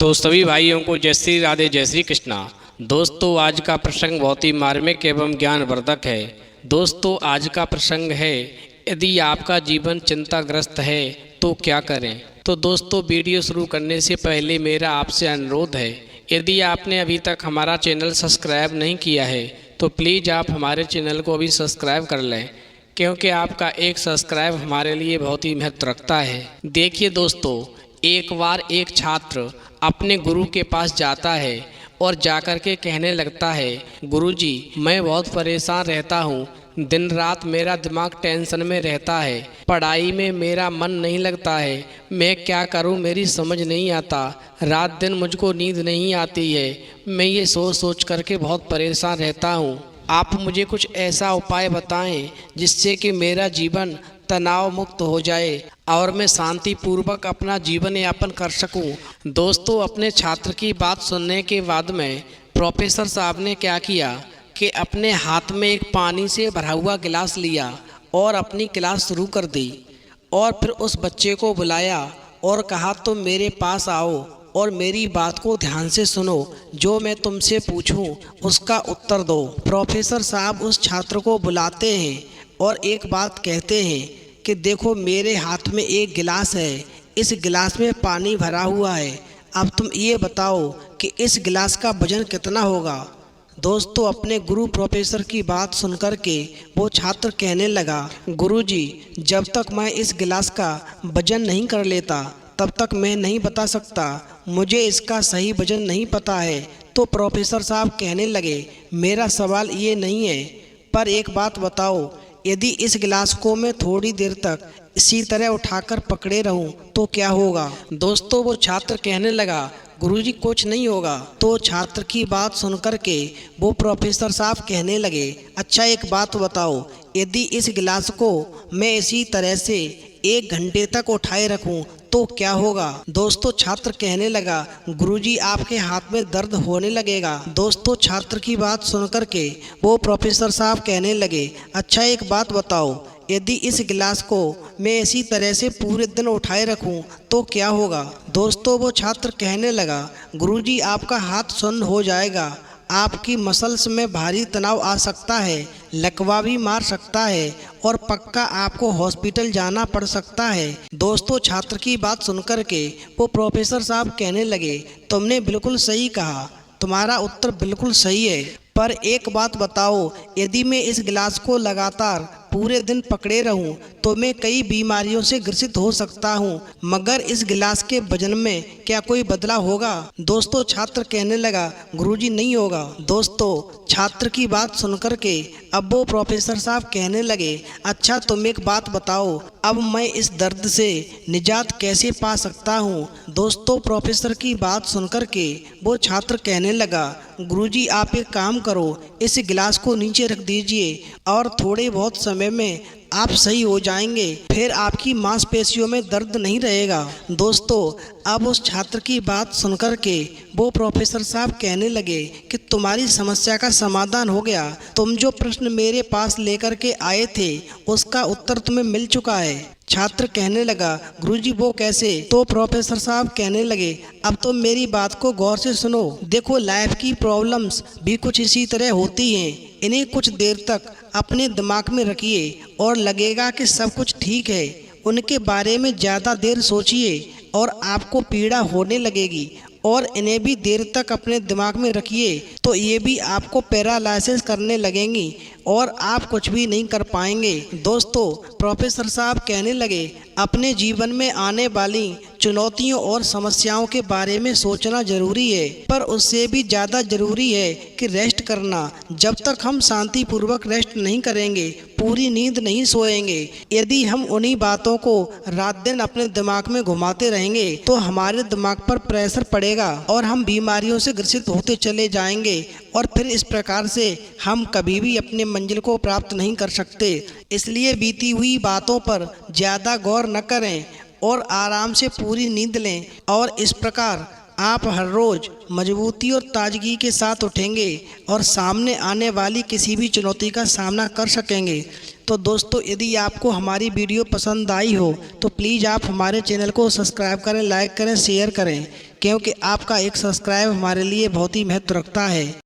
तो सभी भाइयों को जय श्री राधे जय श्री कृष्णा। दोस्तों आज का प्रसंग बहुत ही मार्मिक एवं ज्ञानवर्धक है। दोस्तों आज का प्रसंग है, यदि आपका जीवन चिंताग्रस्त है तो क्या करें। तो दोस्तों वीडियो शुरू करने से पहले मेरा आपसे अनुरोध है, यदि आपने अभी तक हमारा चैनल सब्सक्राइब नहीं किया है तो प्लीज़ आप हमारे चैनल को अभी सब्सक्राइब कर लें, क्योंकि आपका एक सब्सक्राइब हमारे लिए बहुत ही महत्व रखता है। देखिए दोस्तों, एक बार एक छात्र अपने गुरु के पास जाता है और जाकर के कहने लगता है, गुरुजी मैं बहुत परेशान रहता हूँ, दिन रात मेरा दिमाग टेंशन में रहता है, पढ़ाई में मेरा मन नहीं लगता है, मैं क्या करूँ मेरी समझ नहीं आता, रात दिन मुझको नींद नहीं आती है, मैं ये सोच सोच करके बहुत परेशान रहता हूँ। आप मुझे कुछ ऐसा उपाय बताएं जिससे कि मेरा जीवन तनाव मुक्त हो जाए और मैं शांति पूर्वक अपना जीवन यापन कर सकूं। दोस्तों अपने छात्र की बात सुनने के बाद में प्रोफेसर साहब ने क्या किया कि अपने हाथ में एक पानी से भरा हुआ गिलास लिया और अपनी क्लास शुरू कर दी और फिर उस बच्चे को बुलाया और कहा तुम मेरे पास आओ और मेरी बात को ध्यान से सुनो, जो मैं तुमसे पूछूं उसका उत्तर दो। प्रोफेसर साहब उस छात्र को बुलाते हैं और एक बात कहते हैं कि देखो मेरे हाथ में एक गिलास है, इस गिलास में पानी भरा हुआ है, अब तुम ये बताओ कि इस गिलास का वजन कितना होगा। दोस्तों अपने गुरु प्रोफेसर की बात सुनकर के वो छात्र कहने लगा, गुरुजी जब तक मैं इस गिलास का वजन नहीं कर लेता तब तक मैं नहीं बता सकता, मुझे इसका सही वजन नहीं पता है। तो प्रोफेसर साहब कहने लगे, मेरा सवाल ये नहीं है, पर एक बात बताओ, यदि इस गिलास को मैं थोड़ी देर तक इसी तरह उठाकर पकड़े रहूं तो क्या होगा। दोस्तों वो छात्र कहने लगा, गुरुजी कुछ नहीं होगा। तो छात्र की बात सुनकर के वो प्रोफेसर साहब कहने लगे, अच्छा एक बात बताओ, यदि इस गिलास को मैं इसी तरह से 1 घंटे तक उठाए रखूं तो क्या होगा। दोस्तों छात्र कहने लगा, गुरुजी आपके हाथ में दर्द होने लगेगा। दोस्तों छात्र की बात सुनकर के वो प्रोफेसर साहब कहने लगे, अच्छा एक बात बताओ, यदि इस गिलास को मैं इसी तरह से पूरे दिन उठाए रखूं तो क्या होगा। दोस्तों वो छात्र कहने लगा, गुरुजी आपका हाथ सुन्न हो जाएगा, आपकी मसल्स में भारी तनाव आ सकता है, लकवा भी मार सकता है और पक्का आपको हॉस्पिटल जाना पड़ सकता है। दोस्तों छात्र की बात सुनकर के वो प्रोफेसर साहब कहने लगे, तुमने बिल्कुल सही कहा, तुम्हारा उत्तर बिल्कुल सही है, पर एक बात बताओ, यदि मैं इस गिलास को लगातार पूरे दिन पकड़े रहूं तो मैं कई बीमारियों से ग्रसित हो सकता हूं, मगर इस गिलास के वजन में क्या कोई बदलाव होगा। दोस्तों छात्र कहने लगा, गुरुजी नहीं होगा। दोस्तों छात्र की बात सुनकर के अब वो प्रोफेसर साहब कहने लगे, अच्छा तुम एक बात बताओ, अब मैं इस दर्द से निजात कैसे पा सकता हूँ। दोस्तों प्रोफेसर की बात सुनकर के वो छात्र कहने लगा, गुरुजी आप एक काम करो, इस गिलास को नीचे रख दीजिए और थोड़े बहुत समय में आप सही हो जाएंगे, फिर आपकी मांसपेशियों में दर्द नहीं रहेगा। दोस्तों अब उस छात्र की बात सुनकर के वो प्रोफेसर साहब कहने लगे कि तुम्हारी समस्या का समाधान हो गया, तुम जो प्रश्न मेरे पास लेकर के आए थे उसका उत्तर तुम्हें मिल चुका है। छात्र कहने लगा, गुरुजी वो कैसे। तो प्रोफेसर साहब कहने लगे, अब तुम मेरी बात को गौर से सुनो, देखो लाइफ की प्रॉब्लम्स भी कुछ इसी तरह होती हैं, इन्हें कुछ देर तक अपने दिमाग में रखिए और लगेगा कि सब कुछ ठीक है, उनके बारे में ज़्यादा देर सोचिए और आपको पीड़ा होने लगेगी, और इन्हें भी देर तक अपने दिमाग में रखिए तो ये भी आपको पैरालाइसिस करने लगेंगी और आप कुछ भी नहीं कर पाएंगे। दोस्तों प्रोफेसर साहब कहने लगे, अपने जीवन में आने वाली चुनौतियों और समस्याओं के बारे में सोचना जरूरी है, पर उससे भी ज़्यादा जरूरी है कि रेस्ट करना। जब तक हम शांति पूर्वक रेस्ट नहीं करेंगे, पूरी नींद नहीं सोएंगे, यदि हम उन्हीं बातों को रात दिन अपने दिमाग में घुमाते रहेंगे तो हमारे दिमाग पर प्रेशर पड़ेगा और हम बीमारियों से ग्रसित होते चले जाएंगे और फिर इस प्रकार से हम कभी भी अपने मंजिल को प्राप्त नहीं कर सकते। इसलिए बीती हुई बातों पर ज़्यादा गौर न करें और आराम से पूरी नींद लें, और इस प्रकार आप हर रोज़ मजबूती और ताजगी के साथ उठेंगे और सामने आने वाली किसी भी चुनौती का सामना कर सकेंगे। तो दोस्तों यदि आपको हमारी वीडियो पसंद आई हो तो प्लीज़ आप हमारे चैनल को सब्सक्राइब करें, लाइक करें, शेयर करें, क्योंकि आपका एक सब्सक्राइब हमारे लिए बहुत ही महत्व रखता है।